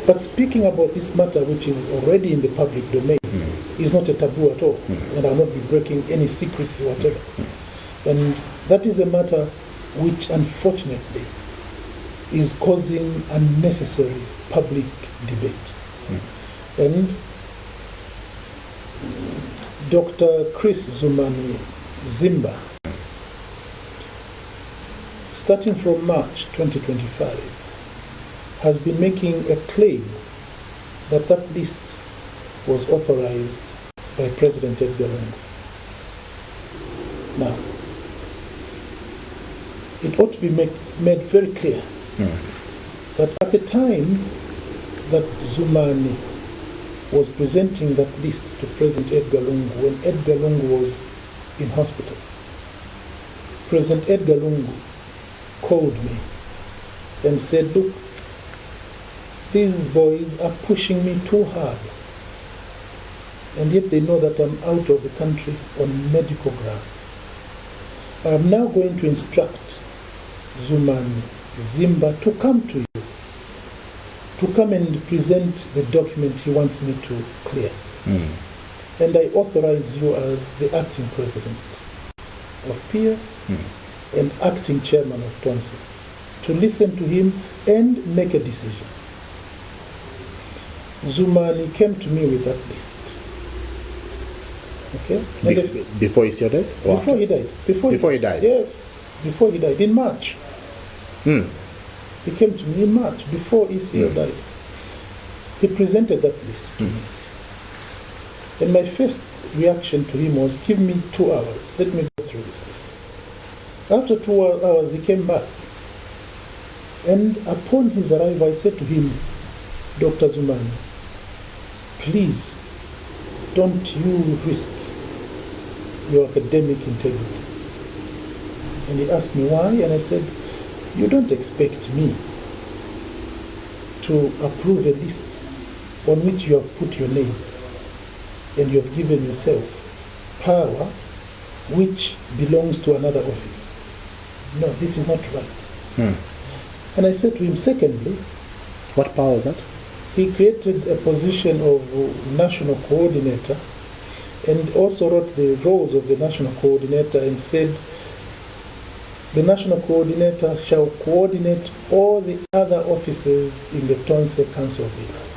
But speaking about this matter, which is already in the public domain, is not a taboo at all, and I'll not be breaking any secrecy whatever. And that is a matter which, unfortunately, is causing unnecessary public debate. And Dr. ZUMANI Zimba, starting from March 2025, has been making a claim that that list was authorized by President Edgar Lungu. Now, it ought to be made very clear that at the time that ZUMANI was presenting that list to President Edgar Lungu, when Edgar Lungu was in hospital, President Edgar Lungu called me and said, look, these boys are pushing me too hard, and yet they know that I'm out of the country on medical grounds. I'm now going to instruct ZUMANI Zimba to come to you, to come and present the document he wants me to clear. And I authorize you as the acting president of PRIVE and acting chairman of TONSE to listen to him and make a decision. ZUMANI came to me with that list. Okay? Before he died? Before he died. Before he died? Yes. Before he died, in March. He came to me in March, before ECO died. He presented that list to me. And my first reaction to him was, give me 2 hours. Let me go through this list. After 2 hours, he came back. And upon his arrival, I said to him, Dr. ZUMANI, please don't you risk your academic integrity. And he asked me why, and I said, you don't expect me to approve a list on which you have put your name and you have given yourself power which belongs to another office. No, this is not right. And I said to him, secondly, what power is that? He created a position of national coordinator and also wrote the roles of the national coordinator and said, the national coordinator shall coordinate all the other officers in the TONSE Council of Leaders.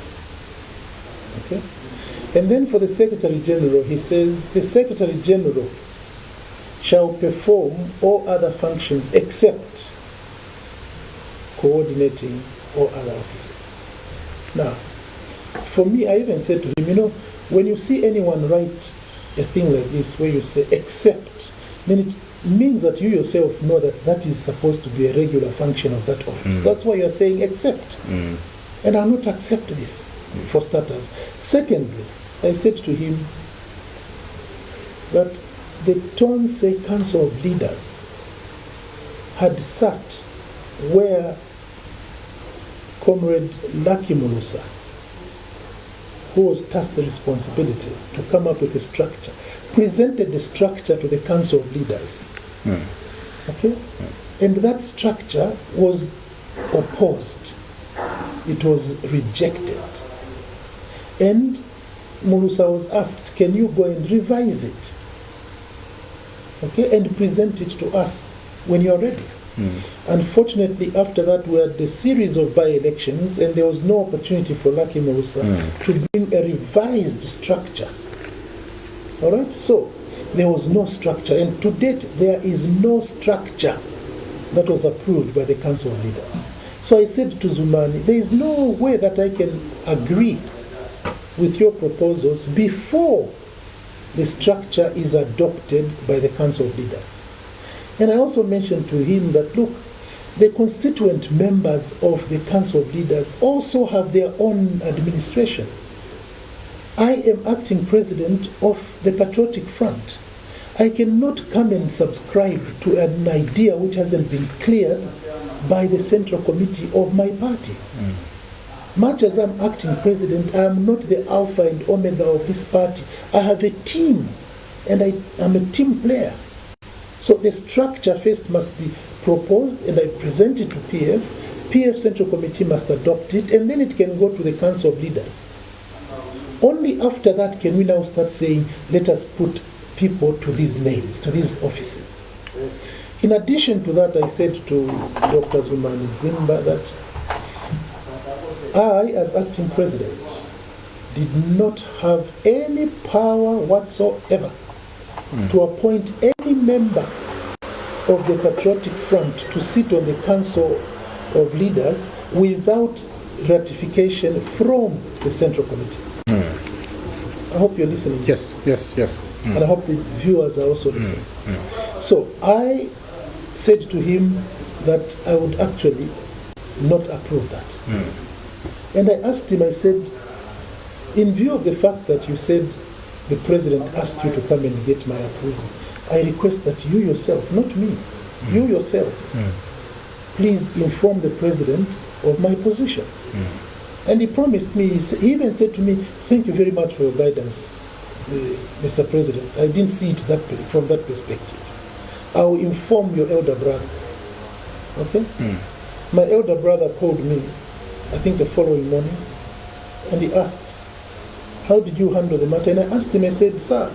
Okay? And then for the Secretary General, he says, the Secretary General shall perform all other functions except coordinating all other officers. Now, for me, I even said to him, you know, when you see anyone write a thing like this where you say except, then it means that you yourself know that that is supposed to be a regular function of that office. That's why you're saying except. And I'll not accept this, for starters. Secondly, I said to him that the TONSE Council of Leaders had sat where Comrade Lucky Mulusa, who was tasked the responsibility to come up with a structure, presented the structure to the Council of Leaders. Okay? And that structure was opposed. It was rejected. And Mulusa was asked, can you go and revise it? Okay? And present it to us when you're ready. Unfortunately, after that, we had a series of by-elections, and there was no opportunity for Lucky Mulusa to bring a revised structure. All right? So, there was no structure, and to date, there is no structure that was approved by the Council of Leaders. So I said to ZUMANI, there is no way that I can agree with your proposals before the structure is adopted by the Council of Leaders. And I also mentioned to him that, look, the constituent members of the Council of Leaders also have their own administration. I am acting president of the Patriotic Front. I cannot come and subscribe to an idea which hasn't been cleared by the Central Committee of my party. Much as I'm acting president, I am not the alpha and omega of this party. I have a team, and I'm a team player. So the structure first must be proposed, and I present it to PF, PF Central Committee must adopt it, and then it can go to the Council of Leaders. Only after that can we now start saying, let us put people to these names, to these offices. In addition to that, I said to Dr. ZUMANI Zimba that I, as acting president, did not have any power whatsoever to appoint any member of the Patriotic Front to sit on the Council of Leaders without ratification from the Central Committee. I hope you're listening. Yes. And I hope the viewers are also listening. So I said to him that I would actually not approve that. And I asked him, I said, in view of the fact that you said the president asked you to come and get my approval, I request that you yourself, not me, you yourself, please inform the president of my position. And he promised me, he even said to me, thank you very much for your guidance, Mr. President. I didn't see it from that perspective. I will inform your elder brother. Okay? My elder brother called me, I think the following morning, and he asked, how did you handle the matter? And I asked him, I said, sir,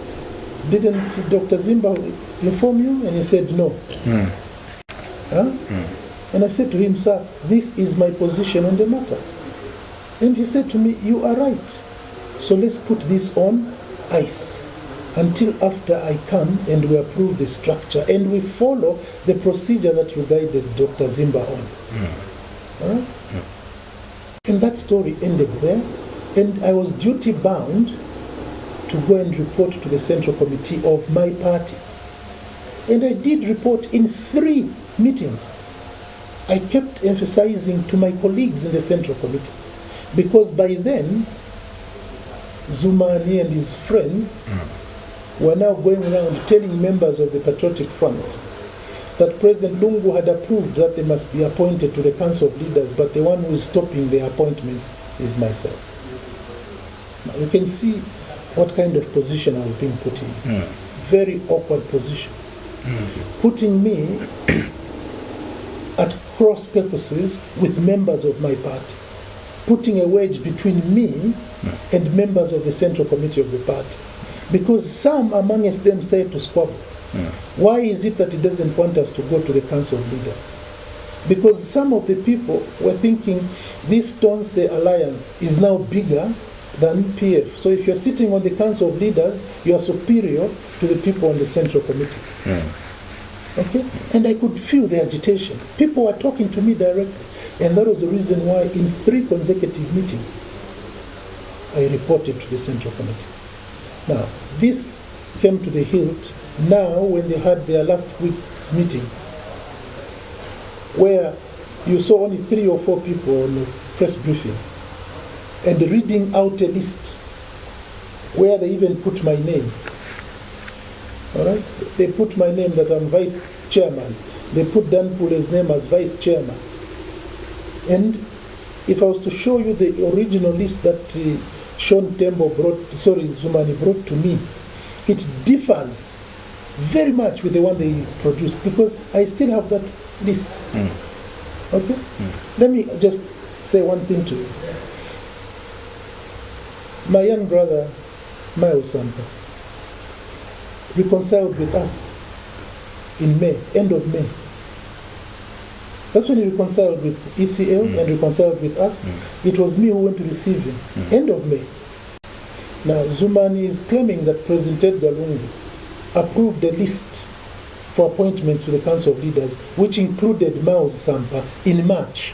didn't Dr. Zimba inform you? And he said, no. And I said to him, sir, this is my position on the matter. And he said to me, you are right. So let's put this on ice until after I come and we approve the structure and we follow the procedure that you guided Dr. Zimba on. All right? And that story ended there. And I was duty bound to go and report to the Central Committee of my party. And I did report in 3 meetings. I kept emphasizing to my colleagues in the Central Committee, because by then, Zumani and his friends were now going around telling members of the Patriotic Front that President Lungu had approved that they must be appointed to the Council of Leaders, but the one who is stopping their appointments is myself. Now you can see what kind of position I was being put in. Very awkward position. Putting me at cross purposes with members of my party. Putting a wedge between me and members of the Central Committee of the party. Because some amongst them started to squabble. Why is it that he doesn't want us to go to the Council of Leaders? Because some of the people were thinking this TONSE Alliance is now bigger than PF. So if you're sitting on the Council of Leaders, you are superior to the people on the Central Committee. Okay? And I could feel the agitation. People were talking to me directly. And that was the reason why in 3 consecutive meetings, I reported to the Central Committee. Now, this came to the hilt now when they had their last week's meeting, where you saw only 3 or 4 people on the press briefing, and reading out a list where they even put my name. All right? They put my name that I'm vice chairman. They put Dan Pule's name as vice chairman. And if I was to show you the original list that Zumani brought to me, it differs very much with the one they produced, because I still have that list. Okay? Let me just say one thing to you. My young brother, Miles Sampa, reconciled with us in May, end of May. That's when he reconciled with ECL and reconciled with us. It was me who went to receive him, end of May. Now, Zumani is claiming that President Edgar Lungu approved a list for appointments to the Council of Leaders, which included Miles Sampa in March.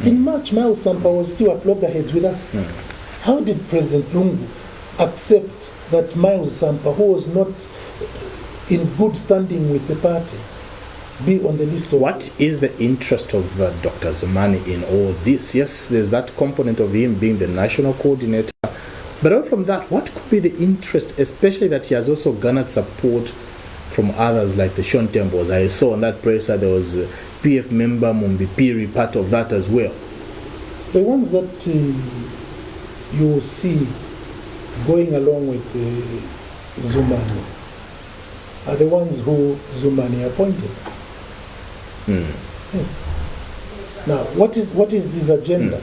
In March, Miles Sampa was still at loggerheads with us. How did President Lungu accept that Miles Sampa, who was not in good standing with the party, be on the list of... What is the interest of Dr. Zumani in all this? Yes, there's that component of him being the national coordinator. But apart from that, what could be the interest, especially that he has also garnered support from others like the Shontembos? I saw on that presser there was a PF member, Mumbipiri, part of that as well. The ones that you will see going along with Zumani are the ones who Zumani appointed. Yes. Now, what is his agenda?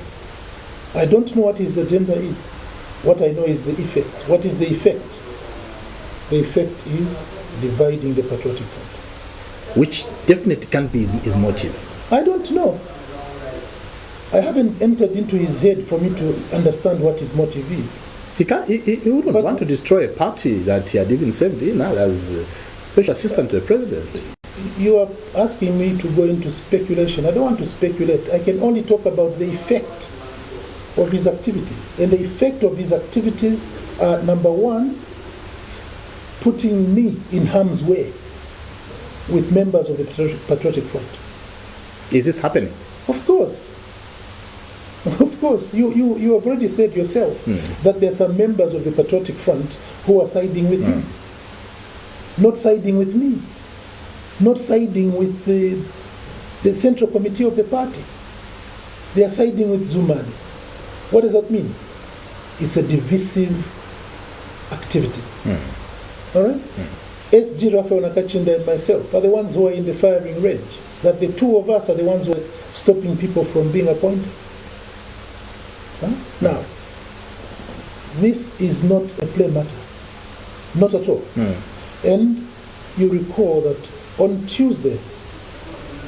I don't know what his agenda is. What I know is the effect. What is the effect? The effect is dividing the Patriotic Front. Which definitely can't be his motive. I don't know. I haven't entered into his head for me to understand what his motive is. He wouldn't want to destroy a party that he had even served in as a special assistant to the president. You are asking me to go into speculation. I don't want to speculate. I can only talk about the effect of his activities. And the effect of his activities are, number one, putting me in harm's way with members of the Patriotic Front. Is this happening? Of course. Of course. You have already said yourself that there are some members of the Patriotic Front who are siding with me. Not siding with me. Not siding with the Central Committee of the party. They are siding with ZUMANI. What does that mean? It's a divisive activity. All right? SG Raphael Nakachinda and myself are the ones who are in the firing range. That the two of us are the ones who are stopping people from being appointed. Now, this is not a play matter. Not at all. And you recall that on Tuesday,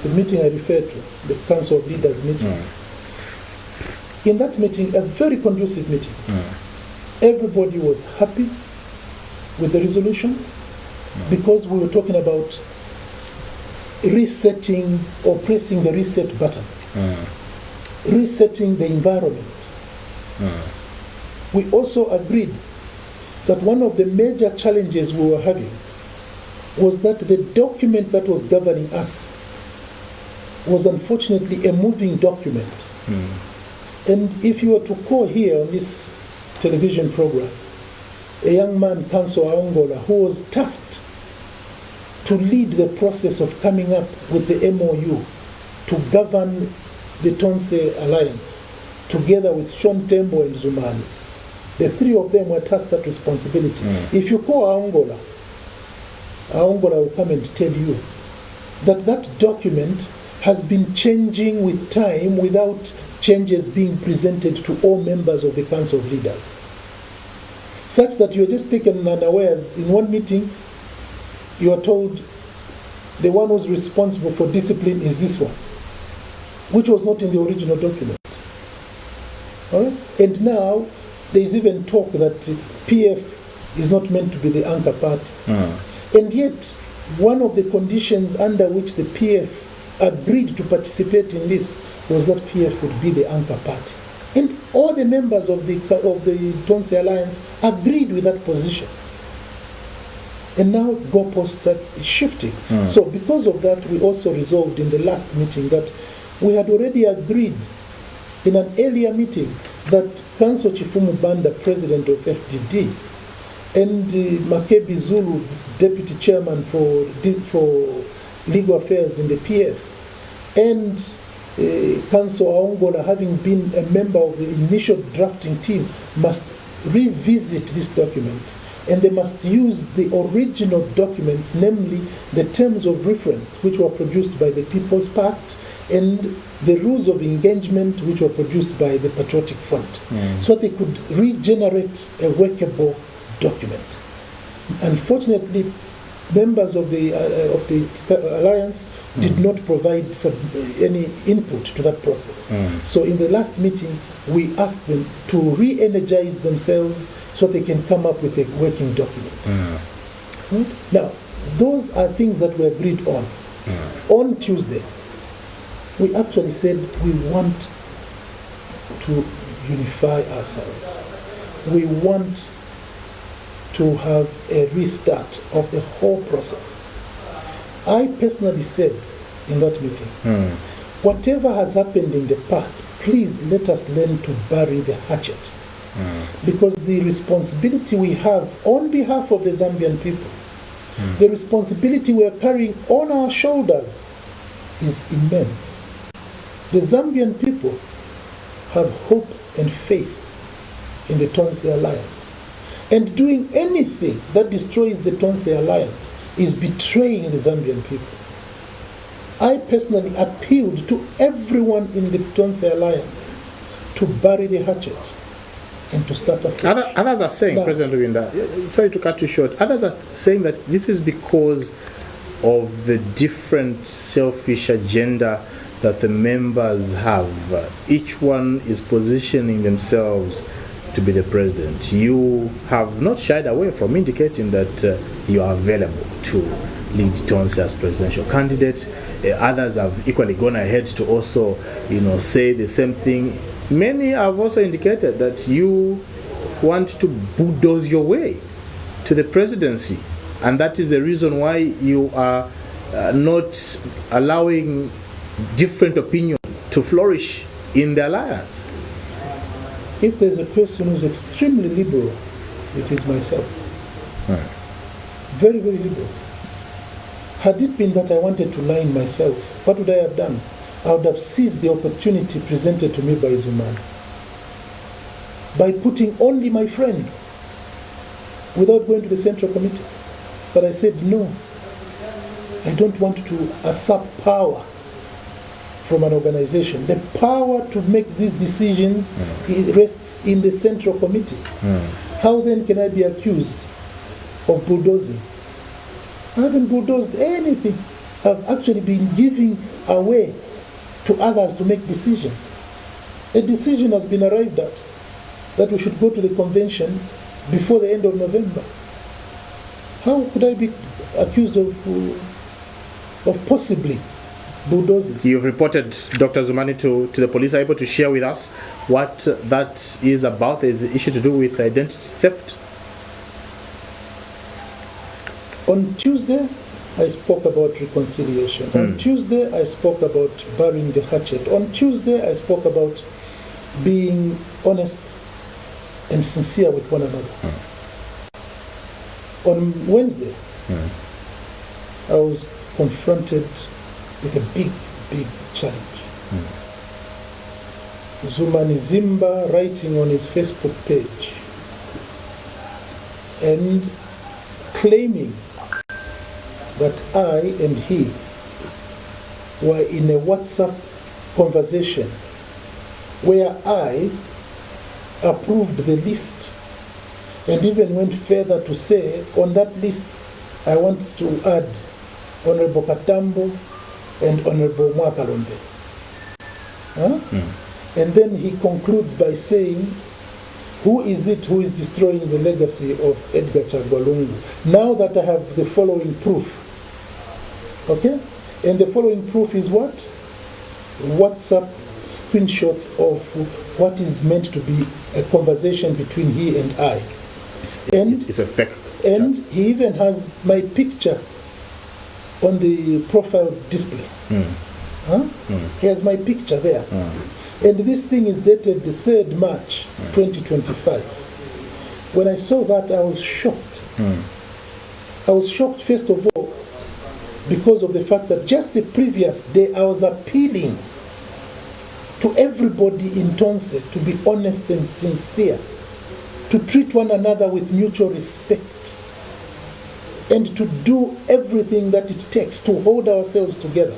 the meeting I referred to, the Council of Leaders meeting, in that meeting, a very conducive meeting, everybody was happy with the resolutions because we were talking about resetting or pressing the reset button, resetting the environment. We also agreed that one of the major challenges we were having was that the document that was governing us was unfortunately a moving document. And if you were to call here on this television program, a young man, Council Aongola, who was tasked to lead the process of coming up with the MOU to govern the TONSE Alliance, together with Sean Tembo and ZUMANI. The three of them were tasked that responsibility. If you call Aongola will come and tell you that that document has been changing with time without changes being presented to all members of the Council of Leaders. Such that you're just taken unawares. In one meeting, you are told the one who's responsible for discipline is this one, which was not in the original document. All right? And now, there's even talk that PF is not meant to be the anchor party. And yet, one of the conditions under which the PF agreed to participate in this was that PF would be the anchor party. And all the members of the TONSE Alliance agreed with that position. And now goalposts are shifting. So because of that, we also resolved in the last meeting that we had already agreed in an earlier meeting that Council Chifumu Banda, president of FDD, and Makebi Zulu, deputy chairman for legal affairs in the PF, and Council Aongola, having been a member of the initial drafting team, must revisit this document. And they must use the original documents, namely the terms of reference, which were produced by the People's Pact, and the rules of engagement, which were produced by the Patriotic Front, so they could regenerate a workable document. Unfortunately, members of the Alliance did not provide any input to that process. So in the last meeting, we asked them to re-energize themselves so they can come up with a working document. Now, those are things that we agreed on. On Tuesday, we actually said we want to unify ourselves. We want to have a restart of the whole process. I personally said in that meeting, whatever has happened in the past, please let us learn to bury the hatchet. Because the responsibility we have on behalf of the Zambian people, the responsibility we are carrying on our shoulders is immense. The Zambian people have hope and faith in the TONSE Alliance. And doing anything that destroys the TONSE Alliance is betraying the Zambian people. I personally appealed to everyone in the TONSE Alliance to bury the hatchet and to start afresh. Others are saying, Now, President Lubinda, sorry to cut you short, others are saying that this is because of the different selfish agenda that the members have. Each one is positioning themselves to be the president. You have not shied away from indicating that you are available to lead TONSE as presidential candidate. Others have equally gone ahead to also, say the same thing. Many have also indicated that you want to bulldoze your way to the presidency, and that is the reason why you are not allowing different opinion to flourish in the alliance. If there's a person who's extremely liberal, it is myself. Very, very liberal. Had it been that I wanted to line myself, what would I have done? I would have seized the opportunity presented to me by ZUMANI by putting only my friends without going to the Central Committee. But I said no. I don't want to usurp power from an organization. The power to make these decisions it rests in the Central Committee. How then can I be accused of bulldozing? I haven't bulldozed anything. I've actually been giving away to others to make decisions. A decision has been arrived at that we should go to the convention before the end of November. How could I be accused of possibly bulldozing? You've reported Dr. ZUMANI to the police. Are you able to share with us what that is about? There's an issue to do with identity theft. On Tuesday, I spoke about reconciliation. On Tuesday, I spoke about burying the hatchet. On Tuesday, I spoke about being honest and sincere with one another. On Wednesday, I was confronted with a big, big challenge. ZUMANI Zimba writing on his Facebook page and claiming that I and he were in a WhatsApp conversation where I approved the list and even went further to say on that list I want to add Honorable Katambo and Honorable Mwakalombe. And then he concludes by saying, who is it who is destroying the legacy of Edgar Chagwalungu? Now that I have the following proof. Okay? And the following proof is what? WhatsApp screenshots of what is meant to be a conversation between he and I. It's a fake. And he even has my picture on the profile display. He has my picture there. And this thing is dated the 3rd March 2025. When I saw that, I was shocked. I was shocked, first of all, because of the fact that just the previous day I was appealing to everybody in TONSE to be honest and sincere, to treat one another with mutual respect, and to do everything that it takes to hold ourselves together.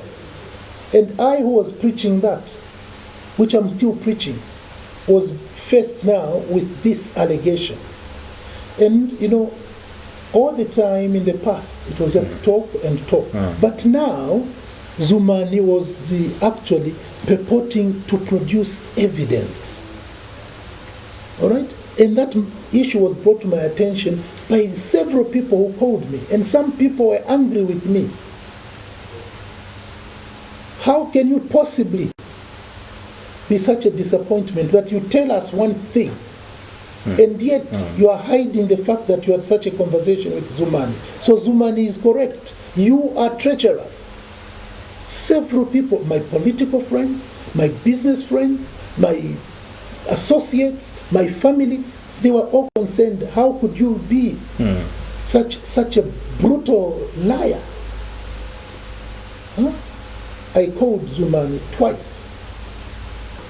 And I who was preaching that, which I'm still preaching, was faced now with this allegation. And all the time in the past, it was just talk and talk. But now, ZUMANI was actually purporting to produce evidence. All right? And that issue was brought to my attention by several people who called me. And some people were angry with me. How can you possibly be such a disappointment that you tell us one thing and yet you are hiding the fact that you had such a conversation with ZUMANI? So ZUMANI is correct. You are treacherous. Several people, my political friends, my business friends, my associates, my family, they were all concerned. How could you be such a brutal liar? I called ZUMANI twice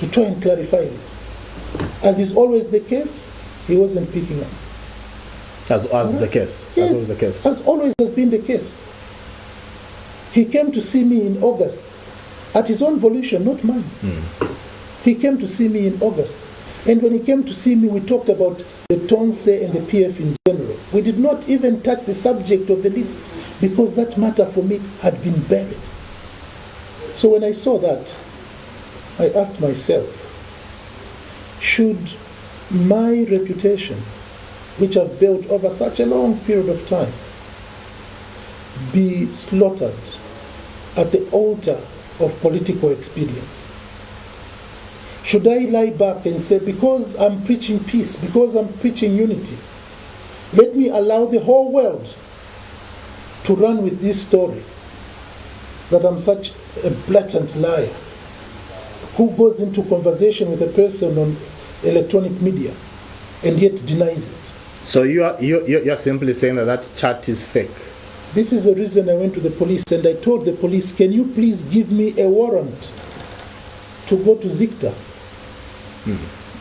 to try and clarify this. As is always the case, he wasn't picking up. As the case? Yes, as always the case. As always has been the case. He came to see me in August, at his own volition, not mine. He came to see me in August. And when he came to see me, we talked about the TONSE and the PF in general. We did not even touch the subject of the list because that matter for me had been buried. So when I saw that, I asked myself, should my reputation, which I've built over such a long period of time, be slaughtered at the altar of political expedience? Should I lie back and say, because I'm preaching peace, because I'm preaching unity, let me allow the whole world to run with this story that I'm such a blatant liar who goes into conversation with a person on electronic media and yet denies it? So you're simply saying that that chat is fake? This is the reason I went to the police and I told the police, can you please give me a warrant to go to Zicta?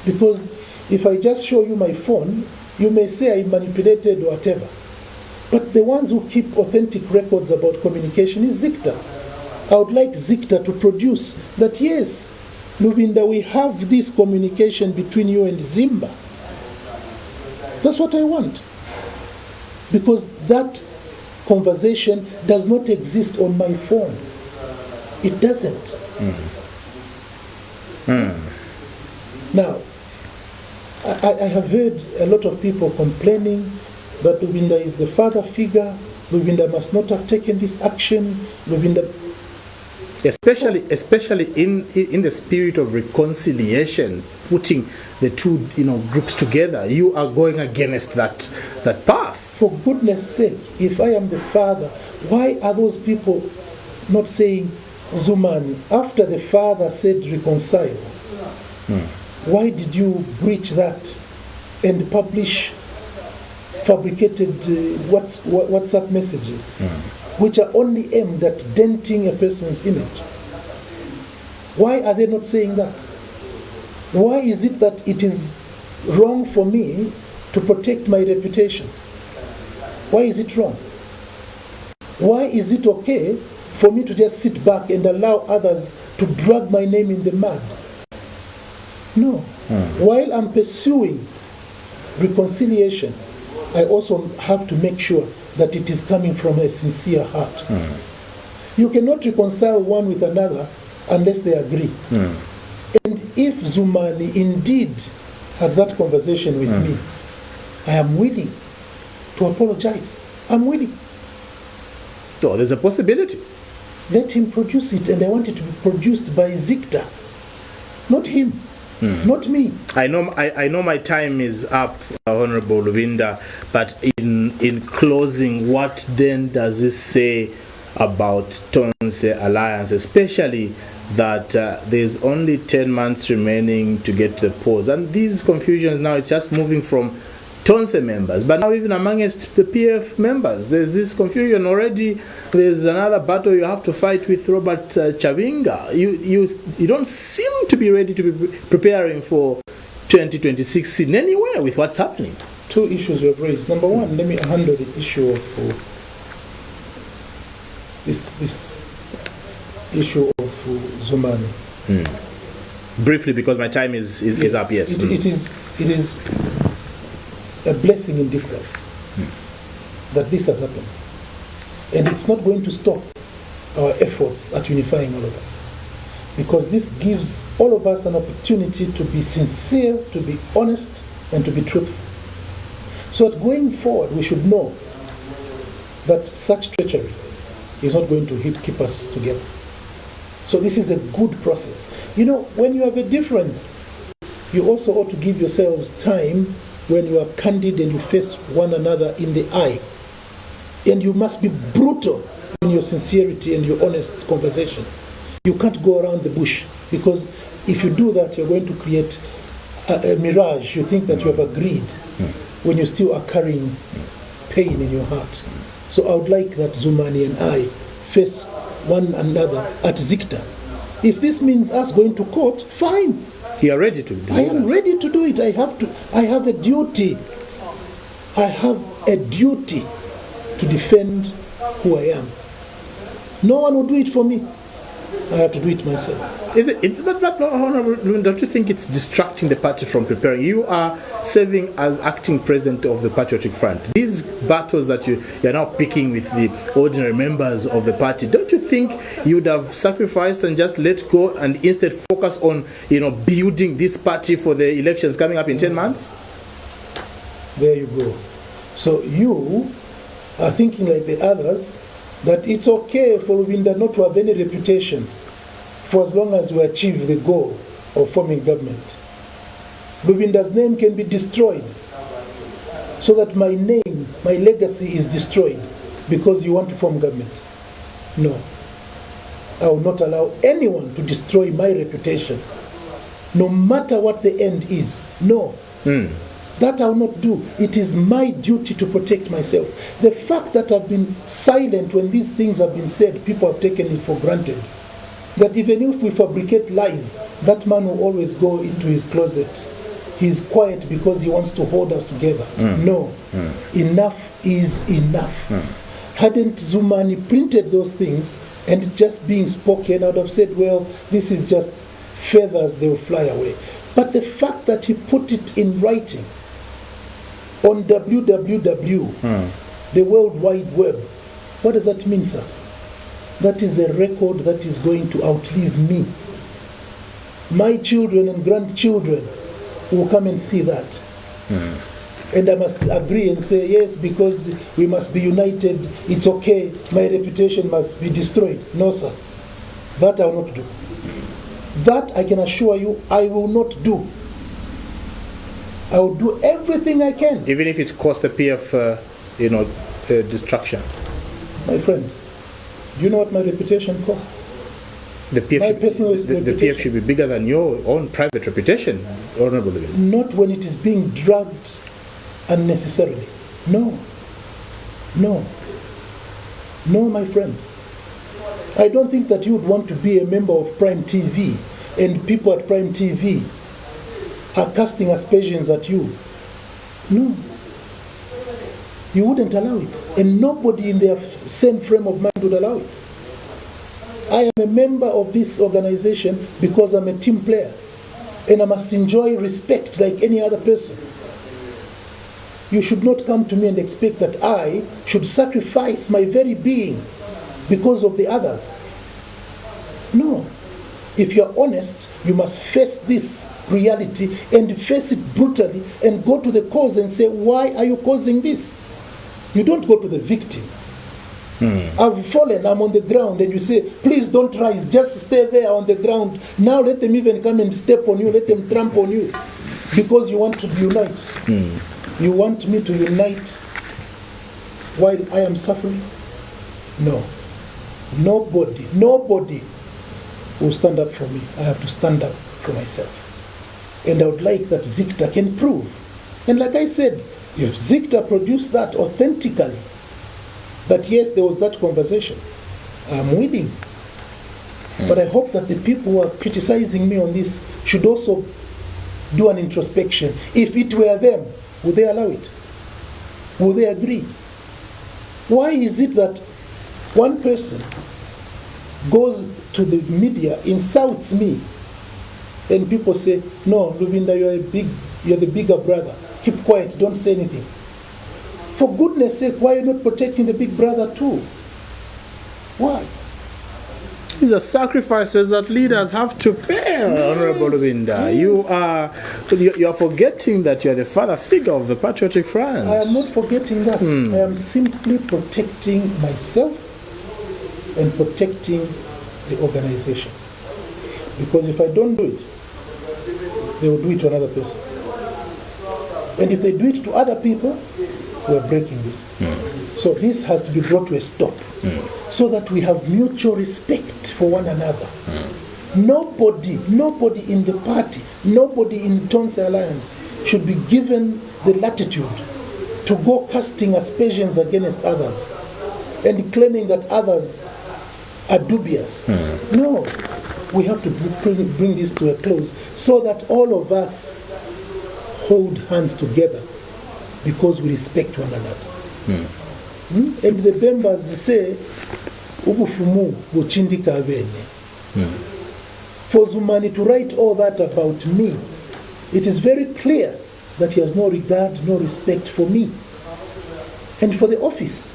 Because if I just show you my phone, you may say I manipulated or whatever. But the ones who keep authentic records about communication is Zicta. I would like Zicta to produce that, yes, Lubinda, we have this communication between you and Zimba. That's what I want. Because that conversation does not exist on my phone. It doesn't. Now, I have heard a lot of people complaining that Lubinda is the father figure, Lubinda must not have taken this action, Lubinda... Especially in the spirit of reconciliation, putting the two groups together, you are going against that path. For goodness sake, if I am the father, why are those people not saying, Zumani, after the father said reconcile, why did you breach that and publish fabricated WhatsApp messages, which are only aimed at denting a person's image? Why are they not saying that? Why is it that it is wrong for me to protect my reputation? Why is it wrong? Why is it okay for me to just sit back and allow others to drag my name in the mud? No. While I'm pursuing reconciliation, I also have to make sure that it is coming from a sincere heart. You cannot reconcile one with another unless they agree. And if Zumani indeed had that conversation with me, I am willing to apologize. I'm willing. So there's a possibility. Let him produce it, and I want it to be produced by Zicta, not him. Not me. I know my time is up, Honorable Lubinda, but in closing, what then does this say about TONSE Alliance, especially that there's only 10 months remaining to get to the polls, and these confusions now, it's just moving from TONSE members, but now even amongst the PF members, there's this confusion already. There's another battle you have to fight with Robert Chavinga. You don't seem to be ready to be preparing for 2026 in anywhere with what's happening. Two issues you have raised. Number one, let me handle the issue of this issue of Zumani. Briefly, because my time is up. Yes, it is a blessing in disguise that this has happened, and it's not going to stop our efforts at unifying all of us, because this gives all of us an opportunity to be sincere, to be honest, and to be truthful. So that going forward, we should know that such treachery is not going to keep us together. So this is a good process. You know, when you have a difference, you also ought to give yourselves time when you are candid and you face one another in the eye. And you must be brutal in your sincerity and your honest conversation. You can't go around the bush, because if you do that, you're going to create a mirage. You think that you have agreed when you still are carrying pain in your heart. So I would like that Zumani and I face one another at Zicta. If this means us going to court, fine. You are ready to do it. I am ready to do it. I have a duty. I have a duty to defend who I am. No one will do it for me. I have to do it myself. But Honorable, don't you think it's distracting the party from preparing? You are serving as acting president of the Patriotic Front. These battles that you're now picking with the ordinary members of the party, don't you think you would have sacrificed and just let go and instead focus on, building this party for the elections coming up in 10 months? There you go. So you are thinking like the others, that it's okay for Lubinda not to have any reputation for as long as we achieve the goal of forming government. Lubinda's name can be destroyed so that my name, my legacy is destroyed because you want to form government. No. I will not allow anyone to destroy my reputation, no matter what the end is. No. That I will not do. It is my duty to protect myself. The fact that I've been silent when these things have been said, people have taken it for granted. That even if we fabricate lies, that man will always go into his closet. He's quiet because he wants to hold us together. No. Enough is enough. Hadn't ZUMANI printed those things and just being spoken, I would have said, well, this is just feathers, they will fly away. But the fact that he put it in writing, on www, the World Wide Web. What does that mean, sir? That is a record that is going to outlive me. My children and grandchildren will come and see that. And I must agree and say, yes, because we must be united, it's okay, my reputation must be destroyed. No, sir. That I will not do. That I can assure you, I will not do. I will do everything I can. Even if it costs the PF, destruction. My friend, do you know what my reputation costs? The PF should be bigger than your own private reputation, Honorable. Not when it is being dragged unnecessarily. No. No. No, my friend. I don't think that you would want to be a member of Prime TV and people at Prime TV are casting aspersions at you. No. You wouldn't allow it. And nobody in their same frame of mind would allow it. I am a member of this organization because I'm a team player. And I must enjoy respect like any other person. You should not come to me and expect that I should sacrifice my very being because of the others. No. If you're honest, you must face this reality and face it brutally and go to the cause and say, why are you causing this? You don't go to the victim. I've fallen, I'm on the ground, and you say, please don't rise, just stay there on the ground. Now let them even come and step on you, let them trample on you, because you want to unite. You want me to unite while I am suffering? No. Nobody will stand up for me. I have to stand up for myself. And I would like that ZICTA can prove. And like I said, if ZICTA produced that authentically, that yes, there was that conversation, I'm willing. But I hope that the people who are criticizing me on this should also do an introspection. If it were them, would they allow it? Would they agree? Why is it that one person goes to the media, insults me, and people say, no, Lubinda, you're the bigger brother. Keep quiet, don't say anything. For goodness sake, why are you not protecting the big brother too? Why? These are sacrifices that leaders have to pay, Honorable Lubinda. Yes. You are forgetting that you are the father figure of the Patriotic Front. I am not forgetting that. I am simply protecting myself and protecting the organization. Because if I don't do it, they will do it to another person. And if they do it to other people, we're breaking this. So this has to be brought to a stop so that we have mutual respect for one another. Nobody in the party, nobody in TONSE Alliance should be given the latitude to go casting aspersions against others and claiming that others are dubious. No, we have to bring this to a close so that all of us hold hands together because we respect one another. And the members say, ubufumu buchindika bene. For Zumani to write all that about me, it is very clear that he has no regard, no respect for me and for the office.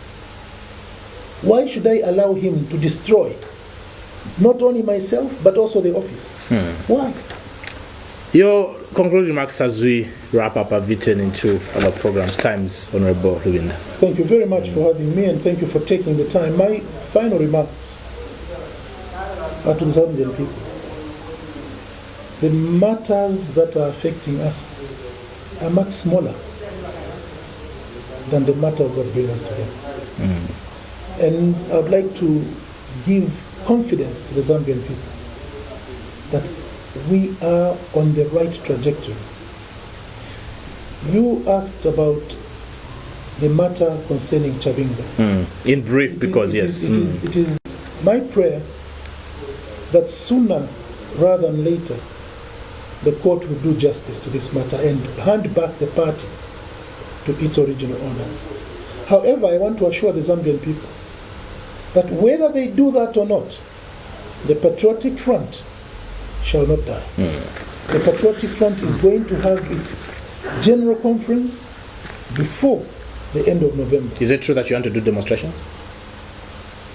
Why should I allow him to destroy not only myself but also the office? Why? Your concluding remarks as we wrap up our turn into our program's times, Honorable Lubinda. Thank you very much for having me, and thank you for taking the time. My final remarks are to the Zambian people. The matters that are affecting us are much smaller than the matters that bring us together. And I would like to give confidence to the Zambian people that we are on the right trajectory. You asked about the matter concerning Chabinga. In brief, because it is my prayer that sooner rather than later the court will do justice to this matter and hand back the party to its original owners. However, I want to assure the Zambian people that whether they do that or not, the Patriotic Front shall not die. The Patriotic Front is going to have its general conference before the end of November. Is it true that you want to do demonstrations?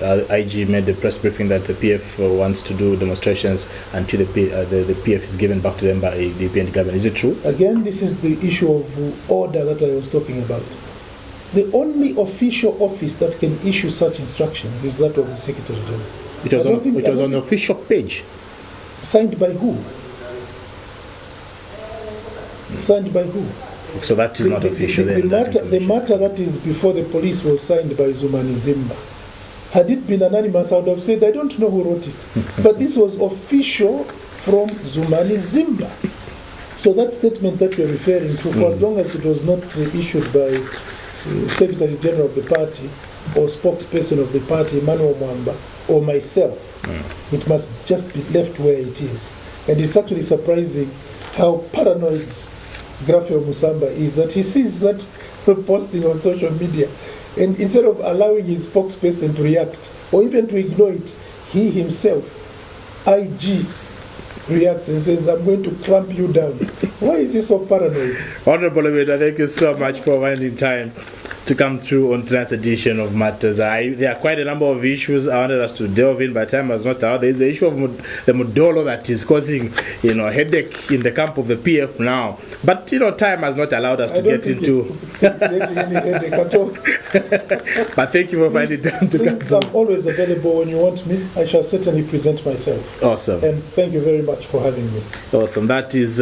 IG made the press briefing that the PF wants to do demonstrations until the PF is given back to them by the PND government. Is it true? Again, this is the issue of order that I was talking about. The only official office that can issue such instructions is that of the Secretary General. It was on the official page. Signed by who? Signed by who? So that is not official. The matter that is before the police was signed by ZUMANI Zimba. Had it been anonymous, I would have said, I don't know who wrote it. But this was official from ZUMANI Zimba. So that statement that you're referring to, for as long as it was not issued by Secretary General of the party or spokesperson of the party, Emmanuel Mwamba, or myself, it must just be left where it is. And it's actually surprising how paranoid Graphel Musamba is, that he sees that posting on social media, and instead of allowing his spokesperson to react or even to ignore it, he himself, IG, reacts and says, I'm going to clamp you down. Why is he so paranoid? Honorable Lubinda, thank you so much for finding time to come through on tonight's edition of Matters. There are quite a number of issues I wanted us to delve in, but time was not out. There is the issue of the Modolo that is causing, headache in the camp of the PF now. But time has not allowed us to get into. Any headache at all. But thank you for finding time to come through. I'm always available when you want me. I shall certainly present myself. Awesome. And thank you very much for having me. Awesome. That is